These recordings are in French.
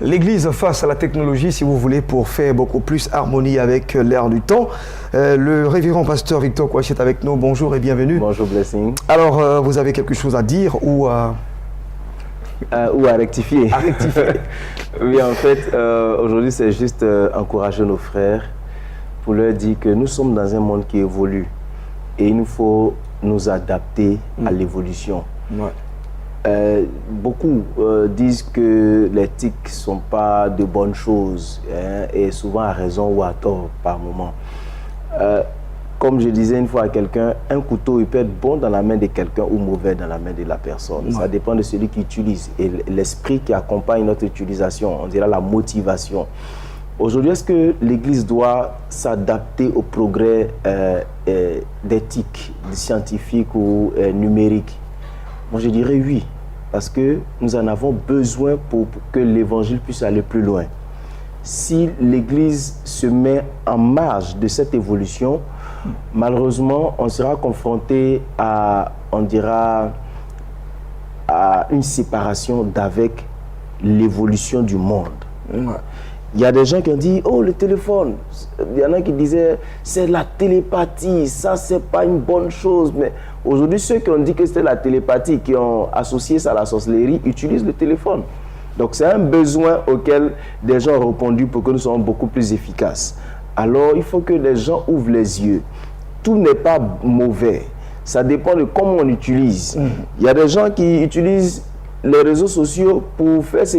L'Église face à la technologie, si vous voulez, pour faire beaucoup plus harmonie avec l'air du temps. Le révérend pasteur Victor Kouachi est avec nous. Bonjour et bienvenue. Bonjour, Blessing. Alors, vous avez quelque chose à dire ou à rectifier. À rectifier. Oui, en fait, aujourd'hui, c'est juste encourager nos frères pour leur dire que nous sommes dans un monde qui évolue et il nous faut nous adapter à l'évolution. Ouais. Beaucoup disent que les tics ne sont pas de bonnes choses, hein, et souvent à raison ou à tort par moment. Comme je disais une fois à quelqu'un, un couteau il peut être bon dans la main de quelqu'un ou mauvais dans la main de la personne. Ouais. Ça dépend de celui qui utilise et l'esprit qui accompagne notre utilisation, on dirait la motivation. Aujourd'hui, est-ce que l'Église doit s'adapter au progrès d'éthique, scientifique ou numérique? Moi, je dirais oui, parce que nous en avons besoin pour que l'Évangile puisse aller plus loin. Si l'Église se met en marge de cette évolution, malheureusement, on sera confronté à, on dira, à une séparation d'avec l'évolution du monde. Ouais. Il y a des gens qui ont dit, oh, le téléphone. Il y en a qui disaient, c'est la télépathie, ça, c'est pas une bonne chose. Mais aujourd'hui, ceux qui ont dit que c'était la télépathie, qui ont associé ça à la sorcellerie, utilisent le téléphone. Donc, c'est un besoin auquel des gens ont répondu pour que nous soyons beaucoup plus efficaces. Alors, il faut que les gens ouvrent les yeux. Tout n'est pas mauvais. Ça dépend de comment on utilise. Il y a des gens qui utilisent les réseaux sociaux pour faire ce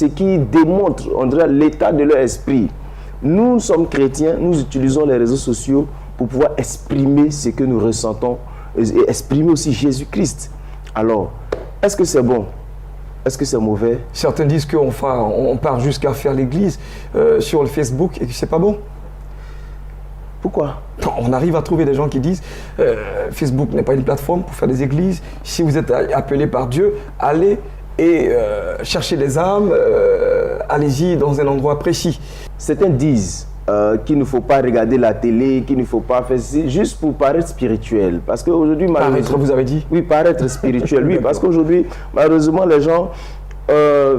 qui démontre, on dirait, l'état de leur esprit. Nous sommes chrétiens, nous utilisons les réseaux sociaux pour pouvoir exprimer ce que nous ressentons et exprimer aussi Jésus-Christ. Alors, est-ce que c'est bon? Est-ce que c'est mauvais? Certains disent qu'on part jusqu'à faire l'église sur le Facebook et que c'est pas bon. Pourquoi? On arrive à trouver des gens qui disent Facebook n'est pas une plateforme pour faire des églises. Si vous êtes appelé par Dieu, allez et cherchez les âmes, allez-y dans un endroit précis. Certains disent qu'il ne faut pas regarder la télé, qu'il ne faut pas faire ça, juste pour paraître spirituel. Parce qu'aujourd'hui, paraître, vous avez dit? Oui, paraître spirituel, oui. Parce qu'aujourd'hui, malheureusement, les gens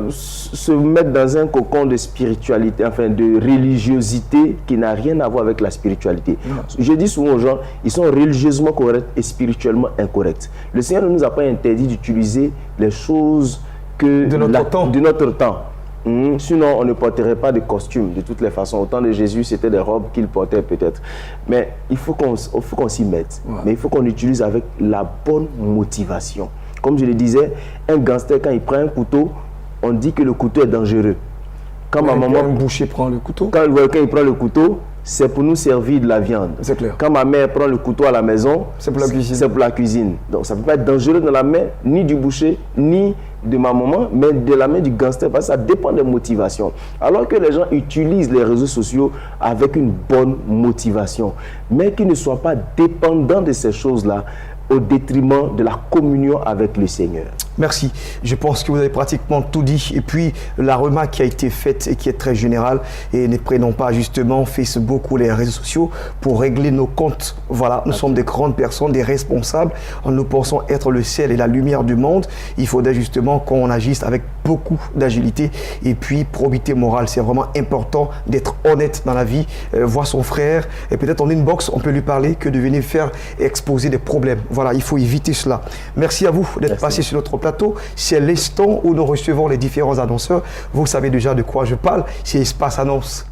se mettent dans un cocon de spiritualité, enfin de religiosité qui n'a rien à voir avec la spiritualité. Non. Je dis souvent aux gens, ils sont religieusement corrects et spirituellement incorrects. Le Seigneur ne nous a pas interdit d'utiliser les choses de notre temps. Sinon, on ne porterait pas de costume de toutes les façons. Au temps de Jésus, c'était des robes qu'il portait peut-être. Mais il faut qu'on s'y mette. Ouais. Mais il faut qu'on utilise avec la bonne motivation. Comme je le disais, un gangster, quand il prend un couteau, on dit que le couteau est dangereux. Quand ma maman, un boucher prend le couteau. Quand il prend le couteau, c'est pour nous servir de la viande. C'est clair. Quand ma mère prend le couteau à la maison, c'est pour la cuisine. C'est pour la cuisine. Donc ça ne peut pas être dangereux dans la main ni du boucher, ni de ma maman, mais de la main du gangster, parce que ça dépend des motivations. Alors que les gens utilisent les réseaux sociaux avec une bonne motivation, mais qu'ils ne soient pas dépendants de ces choses-là, au détriment de la communion avec le Seigneur. Merci. Je pense que vous avez pratiquement tout dit. Et puis, la remarque qui a été faite et qui est très générale, et ne prenons pas justement Facebook ou les réseaux sociaux pour régler nos comptes. Voilà, nous sommes des grandes personnes, des responsables. Nous pensons être le ciel et la lumière du monde. Il faudrait justement qu'on agisse avec beaucoup d'agilité et puis probité morale. C'est vraiment important d'être honnête dans la vie, voir son frère et peut-être en inbox, on peut lui parler que de venir faire exposer des problèmes. Voilà, il faut éviter cela. Merci à vous d'être passé sur notre plateau. C'est l'instant où nous recevons les différents annonceurs. Vous savez déjà de quoi je parle. C'est Espace Annonce.